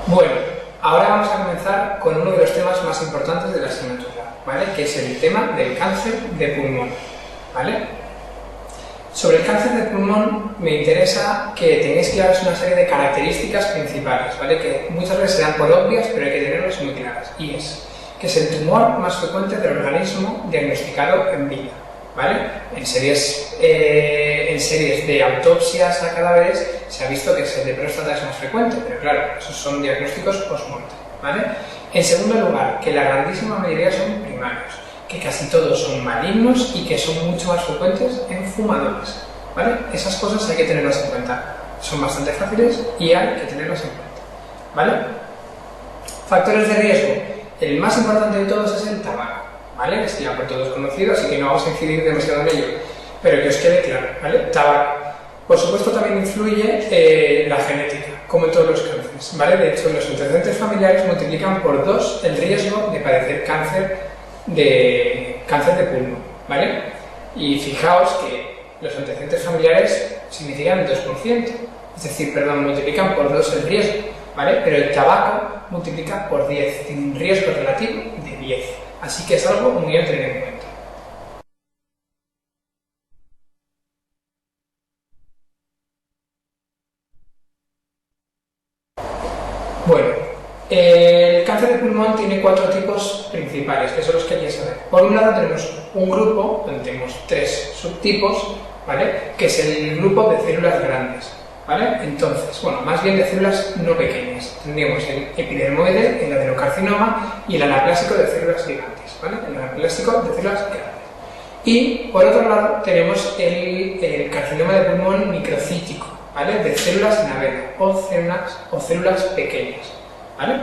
Bueno, ahora vamos a comenzar con uno de los temas más importantes de la asignatura, ¿vale? Que es el tema del cáncer de pulmón, ¿vale? Sobre el cáncer de pulmón me interesa que tengáis claras una serie de características principales, ¿vale? Que muchas veces se dan por obvias, pero hay que tenerlas muy claras. Y es que es el tumor más frecuente del organismo diagnosticado en vida, ¿vale? En series de autopsias a cadáveres se ha visto que el de próstata es más frecuente, pero claro, esos son diagnósticos post-mortem, ¿vale? En segundo lugar, que la grandísima mayoría son primarios, que casi todos son malignos y que son mucho más frecuentes en fumadores, ¿vale? Esas cosas hay que tenerlas en cuenta, son bastante fáciles y hay que tenerlas en cuenta, ¿vale? Factores de riesgo, el más importante de todos es el tabaco, ¿vale? Es ya por todos conocido, así que no vamos a incidir demasiado en ello, pero que os quede claro, ¿vale? Tabaco. Por supuesto también influye la genética, como en todos los cánceres, ¿vale? De hecho, los antecedentes familiares multiplican por 2 el riesgo de padecer cáncer de pulmón, ¿vale? Y fijaos que los antecedentes familiares significan 2%, es decir, multiplican por 2 el riesgo, ¿vale? Pero el tabaco multiplica por 10, tiene un riesgo relativo de 10, así que es algo muy a tener en cuenta. Bueno, el cáncer de pulmón tiene 4 tipos principales, que son los que hay que saber. Por un lado tenemos un grupo, donde tenemos 3 subtipos, ¿vale? Que es el grupo de células grandes, ¿vale? Entonces, bueno, más bien de células no pequeñas. Tendríamos el epidermoide, el adenocarcinoma y el anaplásico de células gigantes, ¿vale? El anaplásico de células grandes. Y, por otro lado, tenemos el carcinoma de pulmón microcítico, ¿vale? De células navena o células pequeñas, ¿vale?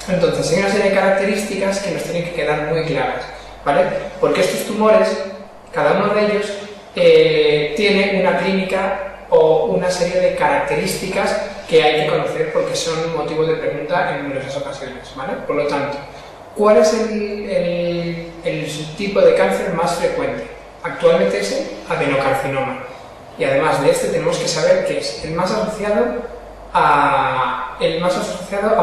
Entonces, hay una serie de características que nos tienen que quedar muy claras, ¿vale? Porque estos tumores, cada uno de ellos, tiene una clínica o una serie de características que hay que conocer porque son motivo de pregunta en numerosas ocasiones, ¿vale? Por lo tanto, ¿cuál es el subtipo de cáncer más frecuente? Actualmente es el adenocarcinoma. Y además de este tenemos que saber que es el más asociado a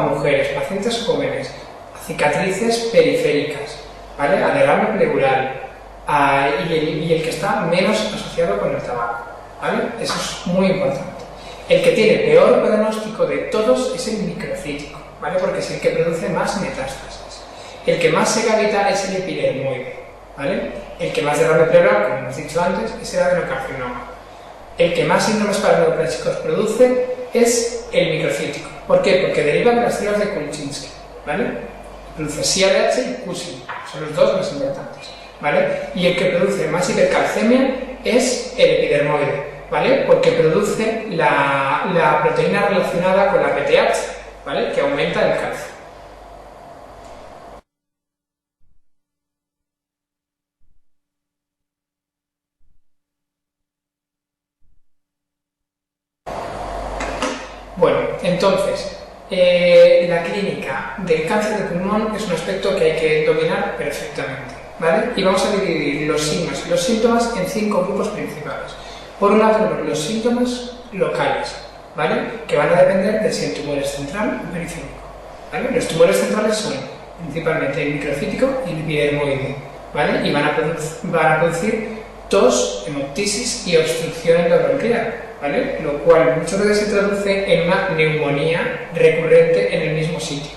mujeres, pacientes jóvenes, a cicatrices periféricas, ¿vale? A derrame pleural, y el que está menos asociado con el tabaco, ¿vale? Eso es muy importante. El que tiene peor pronóstico de todos es el microcítico, ¿vale? Porque es el que produce más metástasis. El que más se cavita es el epidermoide, ¿vale? El que más derrame pleural, como hemos dicho antes, es el adenocarcinoma. El que más síndromes paraneoplásicos produce es el microcítico. ¿Por qué? Porque deriva de las células de Kulczynski, ¿vale? Produce CADH y Cushing, son los dos más importantes, ¿vale? Y el que produce más hipercalcemia es el epidermoide, ¿vale? Porque produce la proteína relacionada con la PTH, ¿vale? Que aumenta el calcio. Bueno, entonces, la clínica del cáncer de pulmón es un aspecto que hay que dominar perfectamente, ¿vale? Y vamos a dividir los signos y los síntomas en 5 grupos principales. Por un lado tenemos los síntomas locales, ¿vale? Que van a depender de si el tumor es central o periférico, ¿vale? Los tumores centrales son principalmente el microcítico y el epidermoide, ¿vale? Y van a producir tos, hemoptisis y obstrucción endobronquial, ¿vale? Lo cual muchas veces se traduce en una neumonía recurrente en el mismo sitio,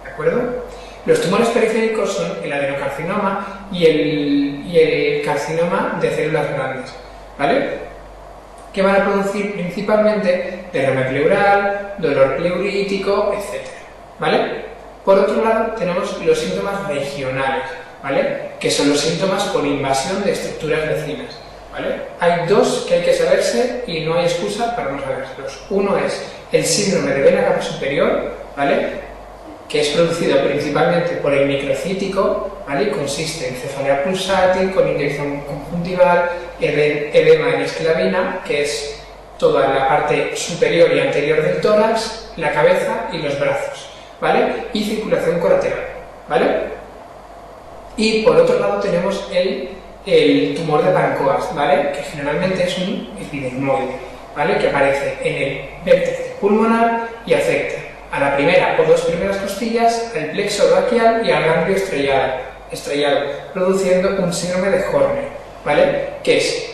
¿de acuerdo? Los tumores periféricos son el adenocarcinoma y el carcinoma de células grandes, ¿vale? Que van a producir principalmente derrame pleural, dolor pleurítico, etc., ¿vale? Por otro lado, tenemos los síntomas regionales, ¿vale? Que son los síntomas por invasión de estructuras vecinas, ¿vale? Hay 2 que hay que saberse y no hay excusa para no saberlos. Uno es el síndrome de vena cava superior, ¿vale? Que es producido principalmente por el microcítico, ¿vale? Consiste en cefalea pulsátil con inyección conjuntival, edema en esclavina, que es toda la parte superior y anterior del tórax, la cabeza y los brazos, ¿vale? Y circulación colateral, ¿vale? Y por otro lado tenemos el tumor de Pancoast, ¿vale? Que generalmente es un epidermoide, ¿vale? Que aparece en el vértice pulmonar y afecta a la primera o dos primeras costillas, al plexo braquial y al ganglio estrellado, produciendo un síndrome de Horner, ¿vale? Que es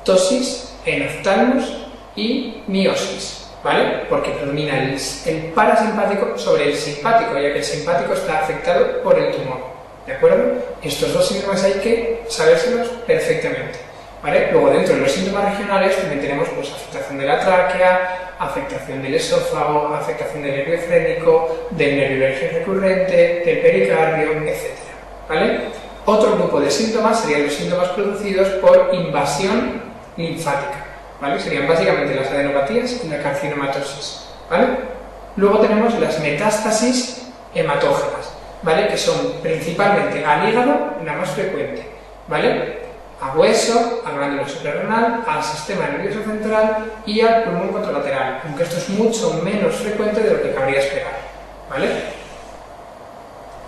ptosis, enoftalmos y miosis, ¿vale? Porque predomina el parasimpático sobre el simpático, ya que el simpático está afectado por el tumor, ¿de acuerdo? Estos dos síndromes hay que sabérselos perfectamente, ¿vale? Luego, dentro de los síntomas regionales también tenemos pues, afectación de la tráquea, afectación del esófago, afectación del nervio frénico, del nervio recurrente, del pericardio, etc., ¿vale? Otro grupo de síntomas serían los síntomas producidos por invasión linfática, ¿vale? Serían básicamente las adenopatías y la carcinomatosis, ¿vale? Luego tenemos las metástasis hematógenas, ¿vale? Que son principalmente al hígado, la más frecuente, ¿vale? A hueso, a glándula suprarrenal, al sistema nervioso central y al pulmón contralateral, aunque esto es mucho menos frecuente de lo que cabría esperar, ¿vale?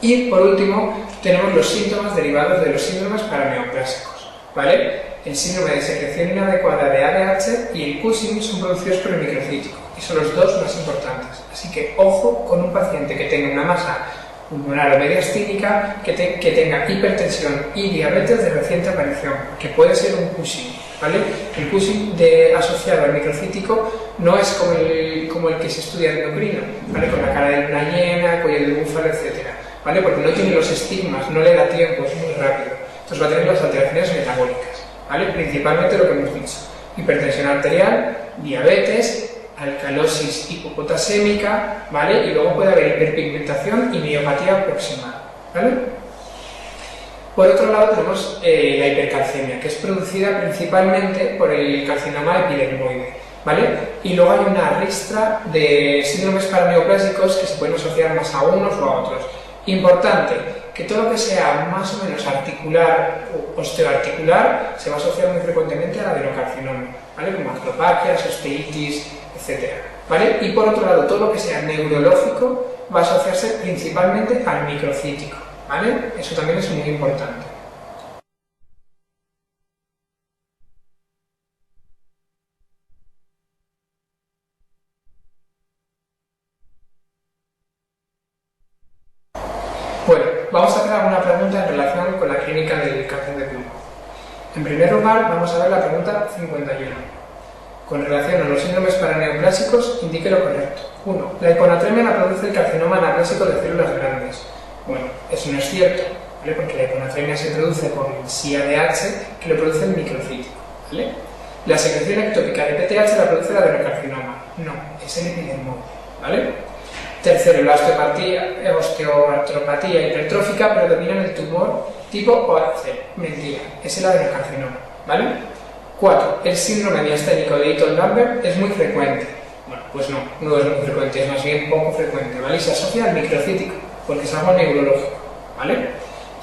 Y por último, tenemos los síntomas derivados de los síndromes paraneoplásicos, ¿vale? El síndrome de secreción inadecuada de ADH y el Cushing son producidos por el microcítico, y son los dos más importantes. Así que ojo con un paciente que tenga una masa pulmonar o mediastínica, que tenga hipertensión y diabetes de reciente aparición, que puede ser un Cushing, ¿vale? El Cushing asociado al microcítico no es como el que se estudia de endocrino, ¿vale? Con la cara de luna llena, cuello de búfalo, etc., ¿vale? Porque no tiene los estigmas, no le da tiempo, es muy rápido. Entonces va a tener las alteraciones metabólicas, ¿vale? Principalmente lo que hemos dicho: hipertensión arterial, diabetes, alcalosis hipopotasémica, ¿vale? Y luego puede haber hiperpigmentación y miopatía proximal, ¿vale? Por otro lado tenemos la hipercalcemia, que es producida principalmente por el carcinoma epidermoide, ¿vale? Y luego hay una ristra de síndromes paraneoplásicos que se pueden asociar más a unos o a otros. Importante, que todo lo que sea más o menos articular o osteoarticular se va a asociar muy frecuentemente al adenocarcinoma, ¿vale? Como artropaquias, osteitis, etc., ¿vale? Y por otro lado, todo lo que sea neurológico va a asociarse principalmente al microcítico, ¿vale? Eso también es muy importante. Bueno, vamos a hacer alguna pregunta en relación con la clínica del cáncer de pulmón. En primer lugar, vamos a ver la pregunta 51. Con relación a los síndromes paraneoplásicos, indique lo correcto. 1. La hiponatremia la produce el carcinoma anaplásico de células grandes. Bueno, eso no es cierto, ¿vale? Porque la hiponatremia se produce por el SIADH, que lo produce el microcítico, ¿vale? La secreción ectópica de PTH la produce el adenocarcinoma. No, es el epidermoide, ¿vale? Tercero, la osteoartropatía hipertrófica predomina en el tumor tipo OAC. Mentira, es el adenocarcinoma, ¿vale? 4. El síndrome miasténico de Eaton-Lambert es muy frecuente. Bueno, pues no es muy frecuente, es más bien poco frecuente, ¿vale? Y se asocia al microcítico, porque es algo neurológico, ¿vale?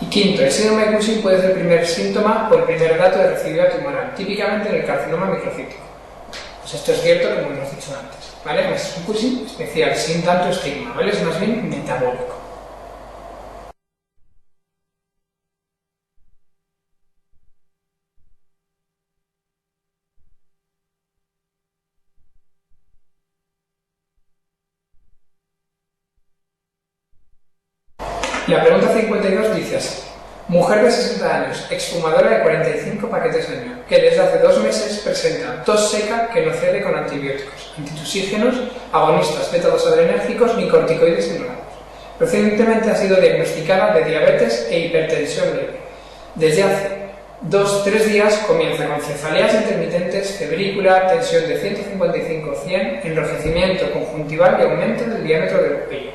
Y quinto, el síndrome de Cushing puede ser el primer síntoma o el primer dato de recidiva tumoral, típicamente en el carcinoma microcítico. Pues esto es cierto, como hemos dicho antes, ¿vale? Es un Cushing especial, sin tanto estigma, ¿vale? Es más bien metabólico. La pregunta 52 dice así: mujer de 60 años, exfumadora de 45 paquetes al año, que desde hace 2 meses presenta tos seca que no cede con antibióticos, antitusígenos, agonistas beta-2 ni corticoides inhalados. Recientemente ha sido diagnosticada de diabetes e hipertensión leve. Desde hace 2-3 días comienza con cefaleas intermitentes, febrícula, tensión de 155-100, enrojecimiento conjuntival y aumento del diámetro del cuello.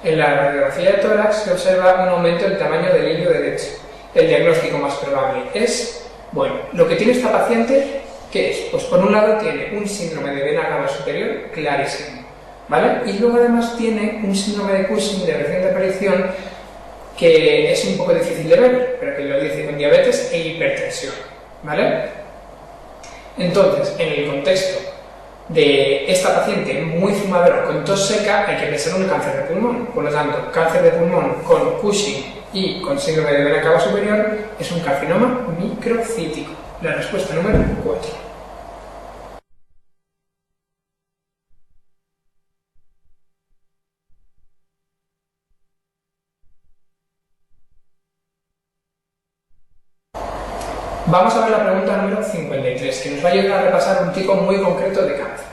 En la radiografía de tórax se observa un aumento del tamaño del hilio derecho. El diagnóstico más probable es, bueno, lo que tiene esta paciente, ¿qué es? Pues por un lado tiene un síndrome de vena cava superior clarísimo, ¿vale? Y luego además tiene un síndrome de Cushing de reciente aparición que es un poco difícil de ver, pero que lo dice con diabetes e hipertensión, ¿vale? Entonces, en el contexto de esta paciente muy fumadora con tos seca, hay que pensar en un cáncer de pulmón. Por lo tanto, cáncer de pulmón con Cushing y con síndrome de vena cava superior es un carcinoma microcítico. La respuesta número 4. Vamos a ver la pregunta número 53, que nos va a ayudar a repasar un tipo muy concreto de cáncer.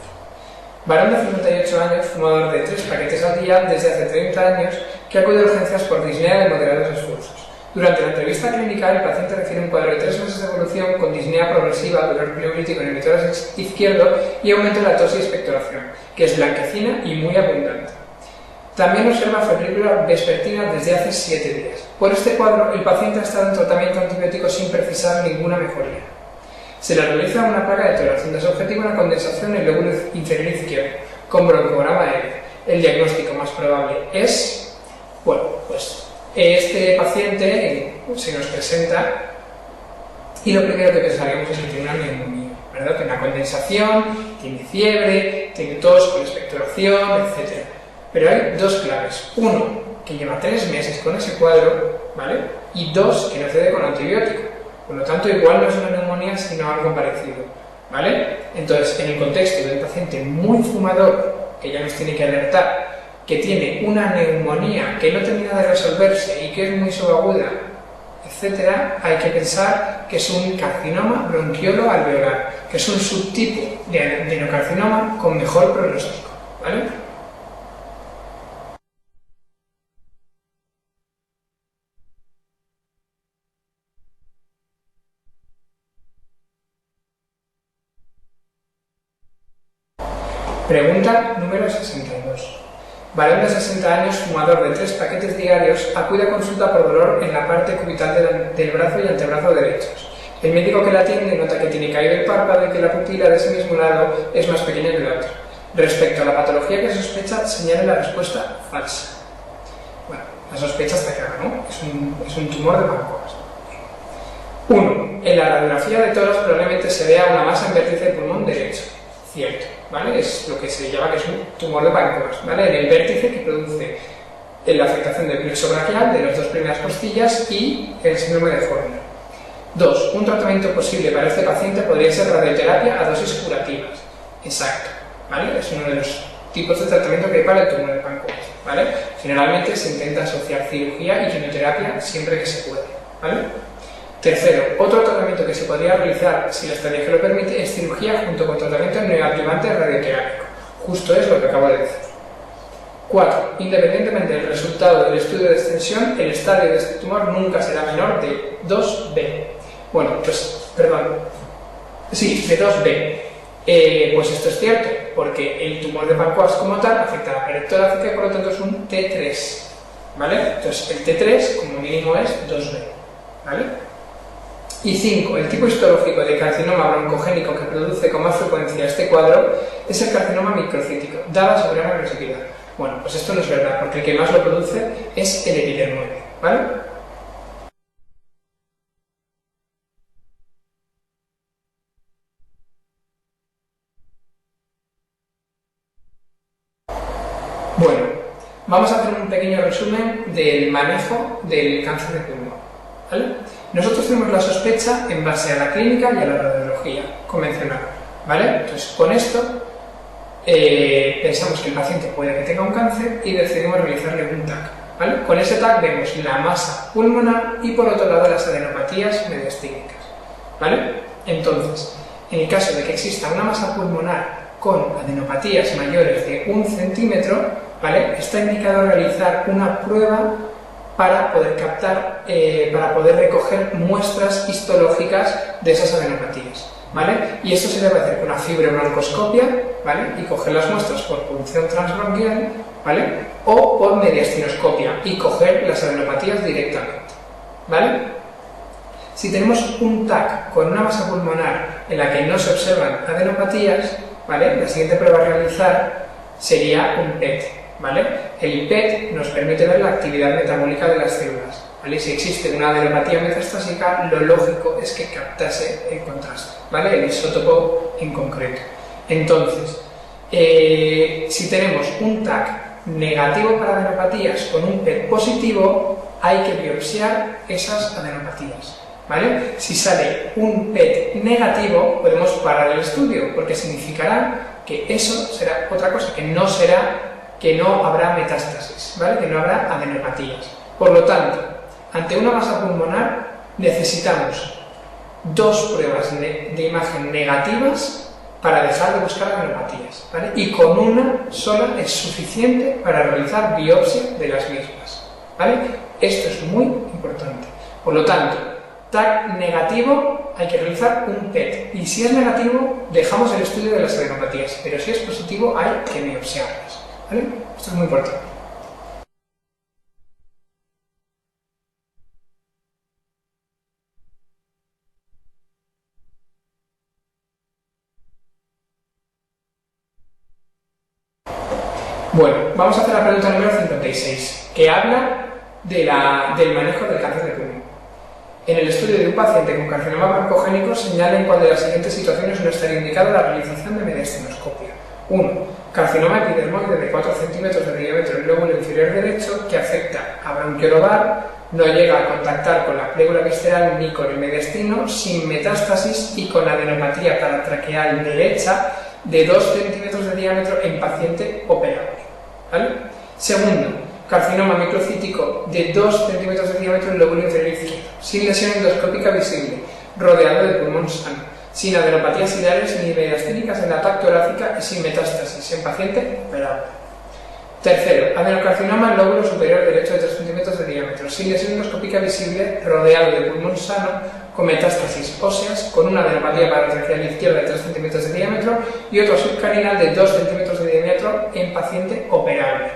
Varón de 58 años, fumador de 3 paquetes al día desde hace 30 años, que acude a urgencias por disnea de moderados esfuerzos. Durante la entrevista clínica, el paciente refiere un cuadro de 3 meses de evolución con disnea progresiva, dolor pleurolítico en el tórax izquierdo y aumento en la tos y expectoración, que es blanquecina y muy abundante. También observa febrícula vespertina desde hace 7 días. Por este cuadro, el paciente ha estado en tratamiento antibiótico sin precisar ninguna mejoría. Se le realiza una placa de tórax, donde es objetivo una condensación en el lóbulo inferior izquierdo, con broncograma aéreo. El diagnóstico más probable es, bueno, pues este paciente se nos presenta y lo primero que pensaríamos es que tiene una neumonía, ¿verdad? Tiene una condensación, tiene fiebre, tiene tos con expectoración, etc. Pero hay dos claves. Uno, que lleva 3 meses con ese cuadro, ¿vale? Y 2, que no cede con antibiótico. Por lo tanto, igual no es una neumonía, sino algo parecido, ¿vale? Entonces, en el contexto de un paciente muy fumador, que ya nos tiene que alertar, que tiene una neumonía que no termina de resolverse y que es muy subaguda, etc., hay que pensar que es un carcinoma bronquiolo alveolar, que es un subtipo de adenocarcinoma con mejor pronóstico, ¿vale? Pregunta número 62. Varón de 60 años, fumador de 3 paquetes diarios, acude a consulta por dolor en la parte cubital del brazo y antebrazo derechos. El médico que la atiende nota que tiene caído el párpado y que la pupila de ese mismo lado es más pequeña que la otra. Respecto a la patología que sospecha, señala la respuesta falsa. Bueno, la sospecha está clara, ¿no? Es un tumor de Pancoast. 1. En la radiografía de toros probablemente se vea una masa en vértice del pulmón derecho. Cierto, ¿vale? Es lo que se llama que es un tumor de Pancoast, ¿vale? En el vértice que produce la afectación del plexo braquial, de las 2 primeras costillas y el síndrome de Horner. 2. Un tratamiento posible para este paciente podría ser radioterapia a dosis curativas. Exacto, ¿vale? Es uno de los tipos de tratamiento que hay para el tumor de Pancoast, ¿vale? Generalmente se intenta asociar cirugía y quimioterapia siempre que se puede, ¿vale? Tercero, otro tratamiento que se podría realizar, si la estrategia lo permite, es cirugía junto con tratamiento neoadjuvante radioterápico. Justo es lo que acabo de decir. 4. Independientemente del resultado del estudio de extensión, el estadio de este tumor nunca será menor de 2B. Bueno, pues, perdón. Sí, de 2B. Pues esto es cierto, porque el tumor de Pancoast como tal afecta a la pared torácica y por lo tanto es un T3. ¿Vale? Entonces el T3 como mínimo es 2B. ¿Vale? Y 5. El tipo histológico de carcinoma broncogénico que produce con más frecuencia este cuadro es el carcinoma microcítico, dada su gran agresividad. Bueno, pues esto no es verdad, porque el que más lo produce es el epidermoide, ¿vale? Bueno, vamos a hacer un pequeño resumen del manejo del cáncer de pulmón, ¿vale? Nosotros tenemos la sospecha en base a la clínica y a la radiología convencional, ¿vale? Entonces, con esto pensamos que el paciente puede que tenga un cáncer y decidimos realizarle un TAC, ¿vale? Con ese TAC vemos la masa pulmonar y por otro lado las adenopatías mediastínicas, ¿vale? Entonces, en el caso de que exista una masa pulmonar con adenopatías mayores de 1 centímetro, ¿vale? Está indicado realizar una prueba para poder captar, para poder recoger muestras histológicas de esas adenopatías, ¿vale? Y esto se debe hacer con una fibrobroncoscopia, ¿vale? Y coger las muestras por punción transbronquial, ¿vale? O por mediastinoscopia y coger las adenopatías directamente, ¿vale? Si tenemos un TAC con una masa pulmonar en la que no se observan adenopatías, ¿vale? La siguiente prueba a realizar sería un PET, ¿vale? El PET nos permite ver la actividad metabólica de las células, ¿vale? Si existe una adenopatía metastásica, lo lógico es que captase el contraste, ¿vale? El isótopo en concreto. Entonces, si tenemos un TAC negativo para adenopatías con un PET positivo, hay que biopsiar esas adenopatías, ¿vale? Si sale un PET negativo, podemos parar el estudio, porque significará que eso será otra cosa, que no habrá metástasis, ¿vale? Que no habrá adenopatías. Por lo tanto, ante una masa pulmonar necesitamos 2 pruebas de imagen negativas para dejar de buscar adenopatías, ¿vale? Y con una sola es suficiente para realizar biopsia de las mismas, ¿vale? Esto es muy importante. Por lo tanto, TAC negativo, hay que realizar un PET. Y si es negativo, dejamos el estudio de las adenopatías. Pero si es positivo, hay que biopsiarlas, ¿vale? Esto es muy importante. Bueno, vamos a hacer la pregunta número 56, que habla del manejo del cáncer de pulmón. En el estudio de un paciente con carcinoma broncogénico señala en cuál de las siguientes situaciones no estaría indicada la realización de mediastinoscopia. 1. Carcinoma epidermoide de 4 centímetros de diámetro en el lóbulo inferior derecho que afecta a bronquiolobar, no llega a contactar con la plégula visceral ni con el mediastino, sin metástasis y con adenopatía paratraqueal derecha de 2 centímetros de diámetro en paciente operable, ¿vale? Segundo, carcinoma microcítico de 2 centímetros de diámetro en el lóbulo inferior izquierdo, sin lesión endoscópica visible, rodeado de pulmón sano, sin adenopatías ciliares ni mediastínicas en la TAC torácica y sin metástasis en paciente operable. Tercero, adenocarcinoma en lóbulo superior derecho de 3 centímetros de diámetro, sin lesión endoscópica visible, rodeado de pulmón sano, con metástasis óseas, con una adenopatía paratraqueal izquierda de 3 centímetros de diámetro y otro subcarinal de 2 centímetros de diámetro en paciente operable.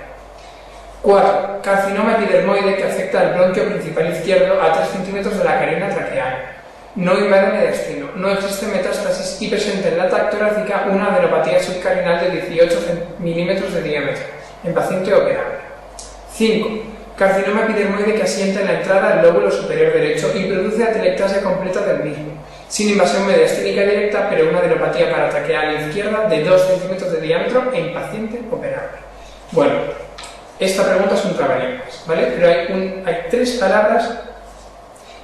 4. Carcinoma epidermoide que afecta al bronquio principal izquierdo a 3 centímetros de la carina traqueal. No invade mediastino, no existe metástasis y presenta en la TAC torácica una adenopatía subcarinal de 18 milímetros de diámetro en paciente operable. 5. Carcinoma epidermoide que asienta en la entrada del lóbulo superior derecho y produce atelectasia completa del mismo, sin invasión mediastínica directa, pero una adenopatía paratraqueal izquierda de 2 centímetros de diámetro en paciente operable. Bueno, esta pregunta es un trabalenguas, ¿vale? Pero hay 3 palabras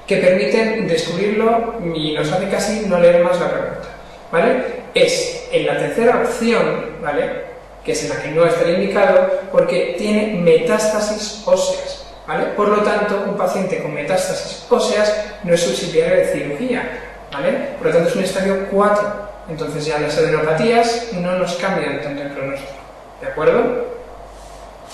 que permiten descubrirlo y nos hace casi no leer más la pregunta, ¿vale? Es en la tercera opción, ¿vale?, que es en la que no estaría indicado, porque tiene metástasis óseas, ¿vale? Por lo tanto, un paciente con metástasis óseas no es subsidiario de cirugía, ¿vale? Por lo tanto, es un estadio 4. Entonces ya las adenopatías no nos cambian tanto el pronóstico, ¿de acuerdo?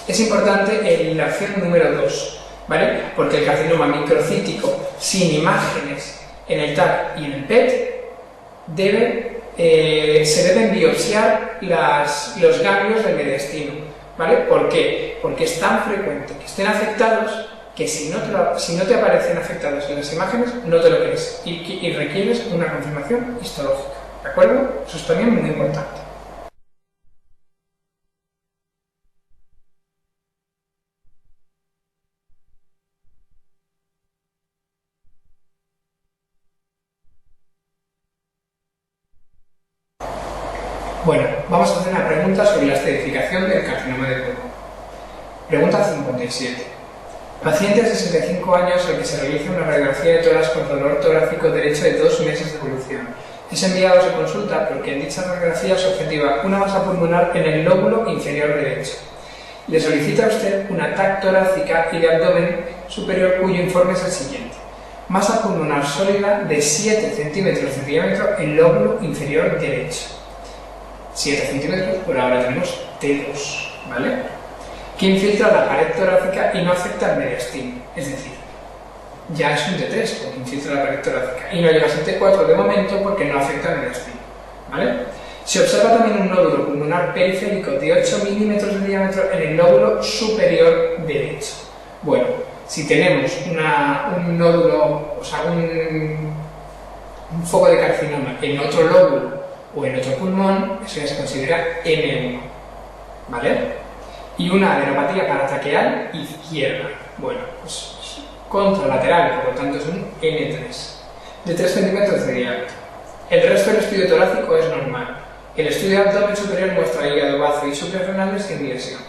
Es importante la opción número 2, ¿vale? Porque el carcinoma microcítico sin imágenes en el TAC y en el PET se deben biopsiar los ganglios del mediastino, ¿vale? ¿Por qué? Porque es tan frecuente que estén afectados que si no te aparecen afectados en las imágenes, no te lo crees y requieres una confirmación histológica, ¿de acuerdo? Eso es también muy importante. Bueno, vamos a hacer una pregunta sobre la estratificación del carcinoma de pulmón. Pregunta 57. Paciente de 65 años al que se realiza una radiografía de tórax con dolor torácico derecho de 2 meses de evolución. Es enviado a su consulta porque en dicha radiografía se objetiva una masa pulmonar en el lóbulo inferior derecho. Le solicita a usted una TAC torácica y de abdomen superior cuyo informe es el siguiente. Masa pulmonar sólida de 7 centímetros de diámetro en lóbulo inferior derecho. 7 centímetros, por ahora tenemos T2, ¿vale? Que infiltra la pared torácica y no afecta al mediastino, es decir, ya es un T3 porque infiltra la pared torácica y no llega a ser T4 de momento porque no afecta al mediastino, ¿vale? Se observa también un nódulo pulmonar periférico de 8 milímetros de diámetro en el lóbulo superior derecho. Bueno, si tenemos un nódulo, o sea, un foco de carcinoma en otro lóbulo o en otro pulmón, eso ya se considera M1, ¿vale? Y una adenopatía paratraqueal izquierda, bueno, pues contralateral, por lo tanto es un N3, de 3 centímetros de diámetro. El resto del estudio torácico es normal. El estudio de abdomen superior muestra hígado, bazo y suprarrenales sin lesiones.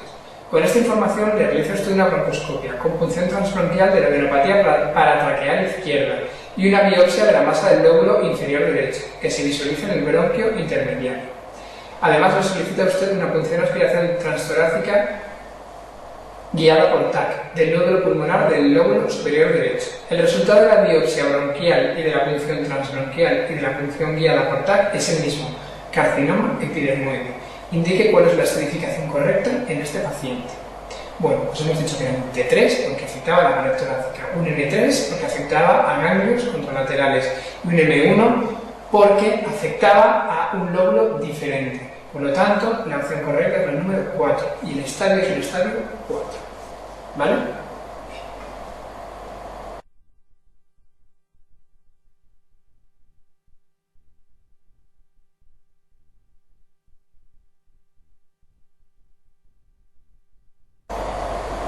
Con esta información le realiza usted una broncoscopia con punción transbronquial de la adenopatía paratraqueal izquierda y una biopsia de la masa del lóbulo inferior derecho, que se visualiza en el bronquio intermediario. Además, le solicita a usted una punción aspiración transtorácica guiada por TAC, del nódulo pulmonar del lóbulo superior derecho. El resultado de la biopsia bronquial y de la punción transbronquial y de la punción guiada por TAC es el mismo, carcinoma epidermoide. Indique cuál es la estratificación correcta en este paciente. Bueno, pues hemos dicho que era un T3 porque afectaba a la pared torácica, un N3 porque afectaba a ganglios contralaterales y un M1 porque afectaba a un lóbulo diferente. Por lo tanto, la opción correcta es la número 4 y el estadio es el estadio 4. ¿Vale?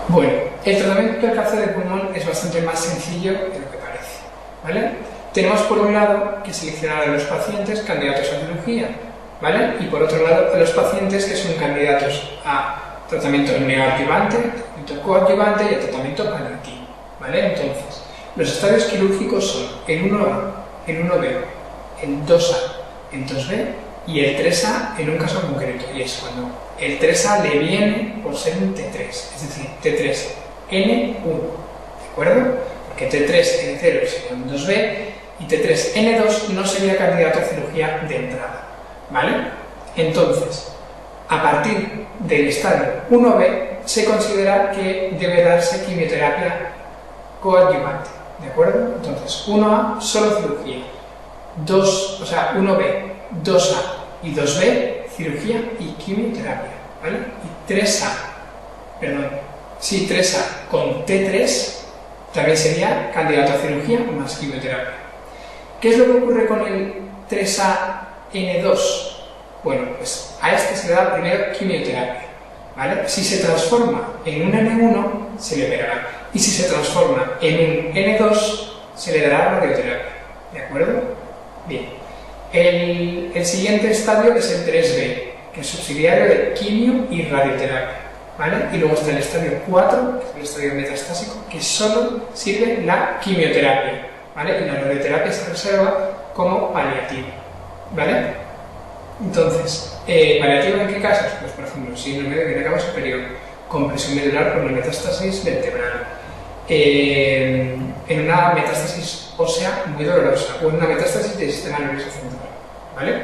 Bueno, el tratamiento del cáncer de pulmón es bastante más sencillo de lo que parece. ¿Vale? Tenemos por un lado que seleccionar a los pacientes candidatos a cirugía, ¿vale? Y por otro lado a los pacientes que son candidatos a tratamiento neoadjuvante, tratamiento coadjuvante y a tratamiento paliativo, ¿vale? Entonces, los estadios quirúrgicos son el 1A, el 1B, el 2A, el 2B y el 3A en un caso concreto, y es cuando el 3A le viene por ser un T3, es decir, T3N1, ¿de acuerdo? Porque T3N0 sería un 2B y T3N2 no sería candidato a cirugía de entrada, ¿vale? Entonces, a partir del estadio 1B se considera que debe darse quimioterapia coadyuvante, ¿de acuerdo? Entonces, 1A, solo cirugía, 1B, 2A y 2B, cirugía y quimioterapia, ¿vale? Y 3A con T3 también sería candidato a cirugía más quimioterapia. ¿Qué es lo que ocurre con el 3A-N2? Bueno, pues a este se le da primero quimioterapia, ¿vale? Si se transforma en un N1, se le operará. Y si se transforma en un N2, se le dará radioterapia, ¿de acuerdo? Bien. El siguiente estadio es el 3B, que es subsidiario de quimio y radioterapia, ¿vale? Y luego está el estadio 4, que es el estadio metastásico, que solo sirve la quimioterapia, ¿vale? Y la radioterapia se reserva como paliativa, ¿vale? Entonces, ¿paliativa en qué casos? Pues, por ejemplo, síndrome de vena cava superior, compresión medular por una metástasis vertebral, en una metástasis ósea muy dolorosa o en una metástasis del sistema nervioso central, ¿vale?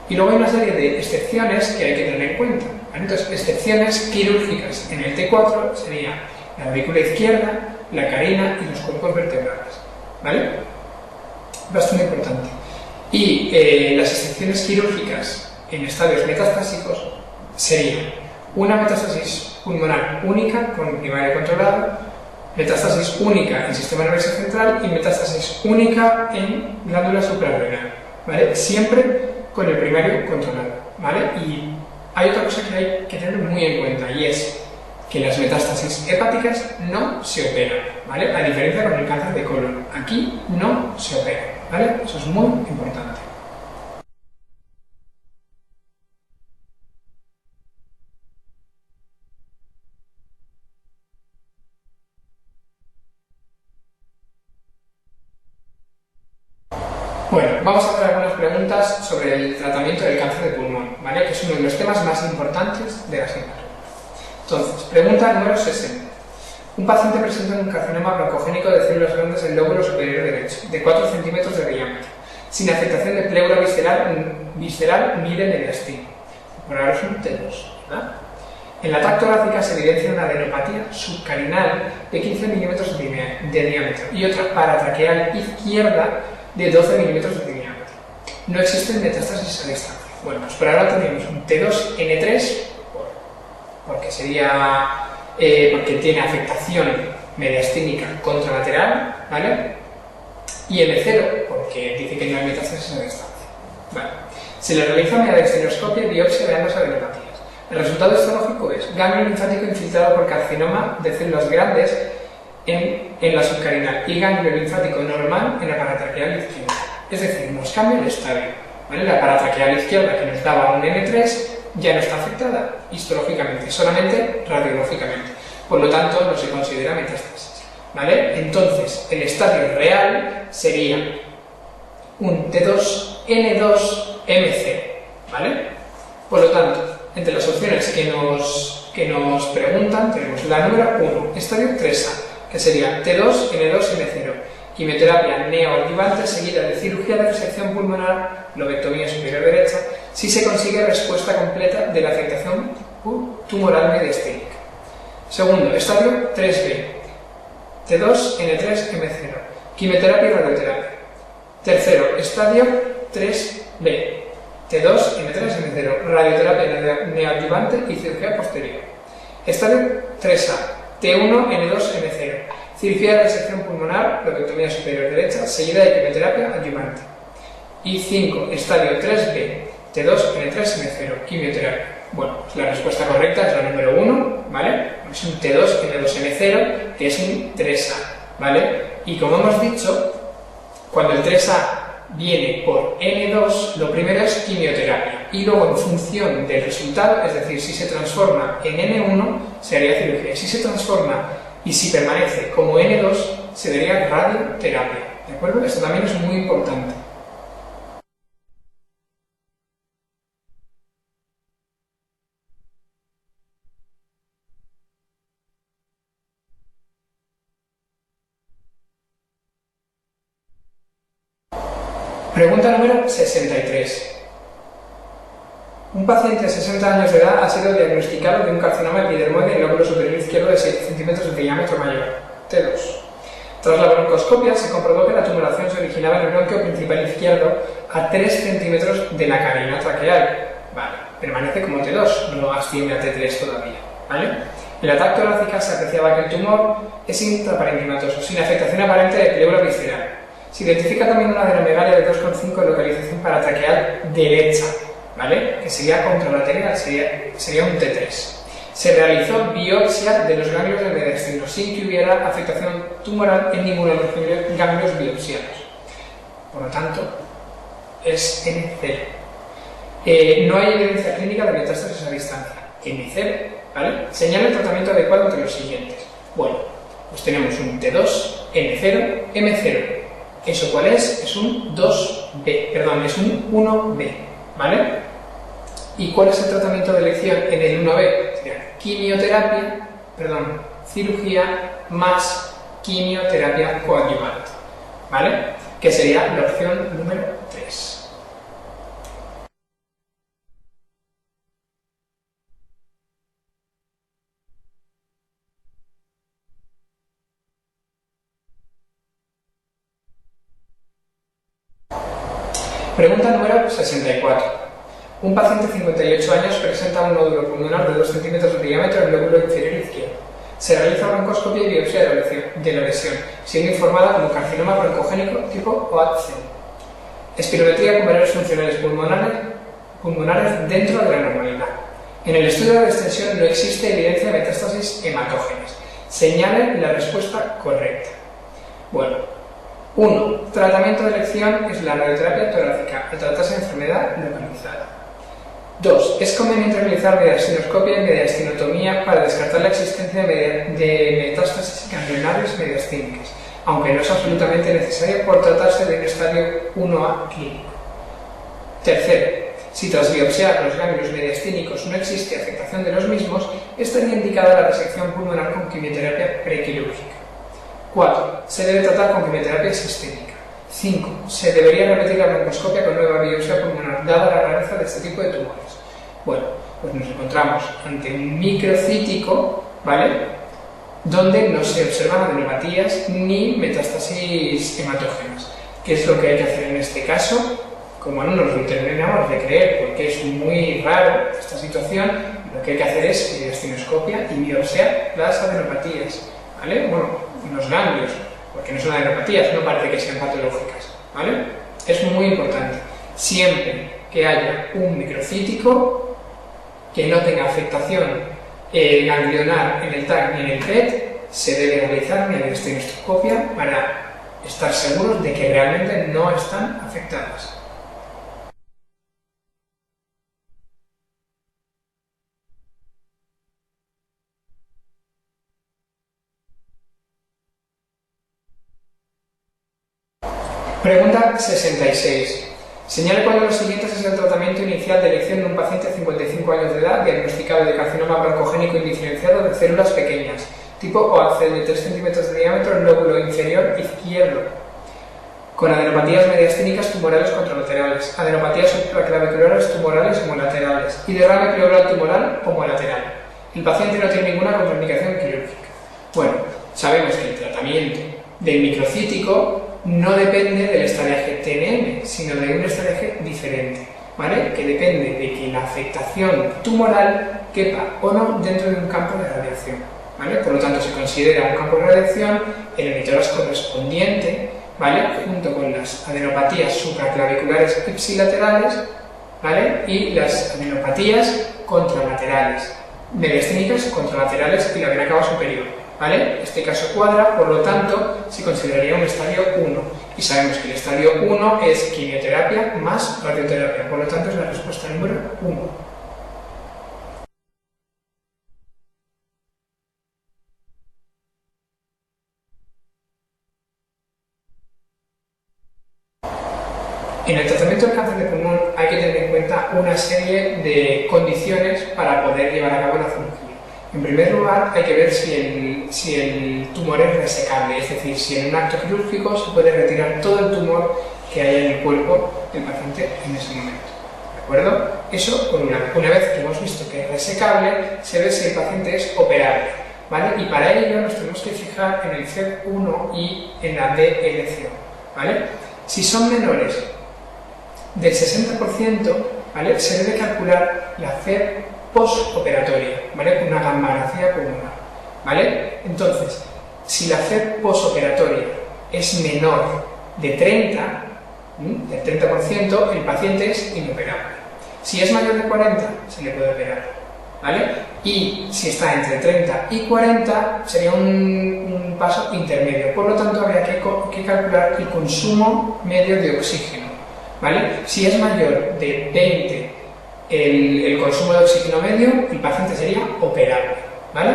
Y luego hay una serie de excepciones que hay que tener en cuenta, ¿vale? Entonces, excepciones quirúrgicas en el T4 sería la aurícula izquierda, la carina y los cuerpos vertebrales, ¿vale? Bastante importante. Y las excepciones quirúrgicas en estadios metastásicos serían una metástasis pulmonar única con primaria controlada, metástasis única en sistema nervioso central y metástasis única en glándula suprarrenal, ¿vale? Siempre con el primario controlado, ¿vale? Y hay otra cosa que hay que tener muy en cuenta y es que las metástasis hepáticas no se operan, ¿vale? A diferencia con el cáncer de colon, aquí no se opera, ¿vale? Eso es muy importante. Bueno, vamos a hacer algunas preguntas sobre el tratamiento del cáncer de pulmón, ¿vale? Que es uno de los temas más importantes de la asignatura. Entonces, pregunta número 60. Un paciente presenta un carcinoma broncogénico de células grandes del lóbulo superior derecho, de 4 centímetros de diámetro, sin afectación de pleura visceral ni de mediastino. Por ahora es un T2, ¿verdad? En la TAC torácica se evidencia una adenopatía subcarinal de 15 milímetros de diámetro y otra paratraqueal izquierda de 12 milímetros de diámetro. No existen metástasis a distancia. Bueno, pues por ahora tenemos un T2N3 porque tiene afectación mediastínica contralateral, ¿vale? Y M0 porque dice que no hay metástasis a distancia. Vale. Se le realiza mediastinoscopia y biopsia de ambas adenopatías. El resultado histológico es ganglio linfático infiltrado por carcinoma de células grandes en la subcarinal y ganglio linfático normal en la paratraqueal izquierda. Es decir, nos cambia el estadio, ¿vale? La paratraqueal izquierda que nos daba un N3 ya no está afectada histológicamente, solamente radiológicamente. Por lo tanto, no se considera metástasis, ¿vale? Entonces, el estadio real sería un T2N2MC, ¿vale? Por lo tanto, entre las opciones que nos preguntan, tenemos la número 1, estadio 3A, que sería T2, N2, M0, quimioterapia neoadjuvante seguida de cirugía de resección pulmonar, lobectomía superior derecha, si se consigue respuesta completa de la afectación tumoral mediastínica. Segundo, estadio 3B, T2, N3, M0, quimioterapia y radioterapia. Tercero, estadio 3B, T2, N3, M0, radioterapia neoadjuvante y cirugía posterior. Estadio 3A, T1, N2, M0, cirugía de resección pulmonar, lobectomía superior derecha, seguida de quimioterapia adyuvante. Y 5, estadio 3B, T2, N3, M0, quimioterapia. Bueno, pues la respuesta correcta es la número 1, ¿vale? Es un T2, N2, M0, que es un 3A, ¿vale? Y como hemos dicho, cuando el 3A viene por N2, lo primero es quimioterapia y luego en función del resultado, es decir, si se transforma en N1 se haría cirugía, si se transforma y si permanece como N2 se daría radioterapia, ¿de acuerdo? Esto también es muy importante. Pregunta número 63. Un paciente de 60 años de edad ha sido diagnosticado de un carcinoma epidermoide en el lóbulo superior izquierdo de 7 centímetros de diámetro mayor, T2. Tras la broncoscopia se comprobó que la tumoración se originaba en el bronquio principal izquierdo a 3 centímetros de la carina traqueal. Vale, permanece como T2, no asciende a T3 todavía, ¿vale? En la TAC torácica se apreciaba que el tumor es intraparenquimatoso, sin afectación aparente de pleura visceral. Se identifica también una adenomegalia de 2,5 en localización paratraqueal derecha, ¿vale? Que sería contralateral, sería un T3. Se realizó biopsia de los ganglios del mediastino sin que hubiera afectación tumoral en ninguno de los ganglios biopsiados. Por lo tanto, es N0. No hay evidencia clínica de metástasis a distancia. N0, ¿vale? Señala el tratamiento adecuado entre los siguientes. Bueno, pues tenemos un T2, N0, M0. ¿Eso cuál es? Es un 2B, perdón, es un 1B, ¿vale? ¿Y cuál es el tratamiento de elección en el 1B? Sería cirugía más quimioterapia coadyuvante, ¿vale? Que sería la opción número 3. Pregunta número 64. Un paciente de 58 años presenta un nódulo pulmonar de 2 centímetros de diámetro en el lóbulo inferior izquierdo. Se realiza broncoscopia y biopsia de la lesión, siendo informada como carcinoma broncogénico tipo OAC. Espirometría con valores funcionales pulmonares dentro de la normalidad. En el estudio de extensión no existe evidencia de metástasis hematógenas. Señale la respuesta correcta. Bueno. 1. Tratamiento de elección es la radioterapia torácica al tratarse de enfermedad localizada. 2. Es conveniente realizar mediastinoscopia y mediastinotomía para descartar la existencia de metástasis ganglionares mediastínicas, aunque no es absolutamente necesario por tratarse de un estadio 1A clínico. 3. Si tras biopsiar los ganglios mediastínicos no existe afectación de los mismos, estaría indicada la resección pulmonar con quimioterapia prequirúrgica. 4. Se debe tratar con quimioterapia sistémica. 5. Se debería repetir la broncoscopia con nueva biopsia pulmonar, dada la rareza de este tipo de tumores. Bueno, pues nos encontramos ante un microcítico, ¿vale?, donde no se observan adenopatías ni metástasis hematógenas. ¿Qué es lo que hay que hacer en este caso? Como no nos lo terminamos de creer, porque es muy raro esta situación, lo que hay que hacer es mediastinoscopia y biopsiar las adenopatías, ¿vale? Bueno, los ganglios, porque no son adenopatías, no parece que sean patológicas, ¿vale? Es muy importante. Siempre que haya un microcítico que no tenga afectación ganglionar en el TAC ni en el PET, se debe realizar mediastinoscopia para estar seguros de que realmente no están afectadas. Pregunta 66. Señale cuál de los siguientes es el tratamiento inicial de elección de un paciente de 55 años de edad diagnosticado de carcinoma broncogénico indiferenciado de células pequeñas, tipo OAC de 3 centímetros de diámetro en lóbulo inferior izquierdo, con adenopatías mediastínicas tumorales contralaterales, adenopatías supraclaviculares tumorales homolaterales y derrame pleural tumoral homolateral. El paciente no tiene ninguna contraindicación quirúrgica. Bueno, sabemos que el tratamiento del microcítico no depende del estadiaje TNM, sino de un estadiaje diferente, ¿vale? Que depende de que la afectación tumoral quepa o no dentro de un campo de radiación, ¿vale? Por lo tanto, se considera un campo de radiación el emitoras correspondiente, ¿vale? Junto con las adenopatías supraclaviculares ipsilaterales, ¿vale? Y las adenopatías contralaterales, mediastínicas contralaterales y la vena cava superior. ¿Vale? Este caso cuadra, por lo tanto, se consideraría un estadio 1. Y sabemos que el estadio 1 es quimioterapia más radioterapia, por lo tanto es la respuesta número 1. En el tratamiento del cáncer de pulmón hay que tener en cuenta una serie de condiciones para poder llevar a cabo la cirugía. En primer lugar, hay que ver si el tumor es resecable, es decir, si en un acto quirúrgico se puede retirar todo el tumor que haya en el cuerpo del paciente en ese momento. ¿De acuerdo? Eso, por un lado. Una vez que hemos visto que es resecable, se ve si el paciente es operable, ¿vale? Y para ello nos tenemos que fijar en el CEP1 y en la deelección, ¿vale? Si son menores del 60%, ¿vale? Se debe calcular la CEP postoperatoria, ¿vale? Una gammagrafía pulmonar, ¿vale? Entonces, si la CEP postoperatoria es menor de 30, del 30%, el paciente es inoperable. Si es mayor de 40, se le puede operar, ¿vale? Y si está entre 30 y 40, sería un paso intermedio. Por lo tanto, habría que calcular el consumo medio de oxígeno, ¿vale? Si es mayor de 20 el consumo de oxígeno medio, el paciente sería operable, ¿vale?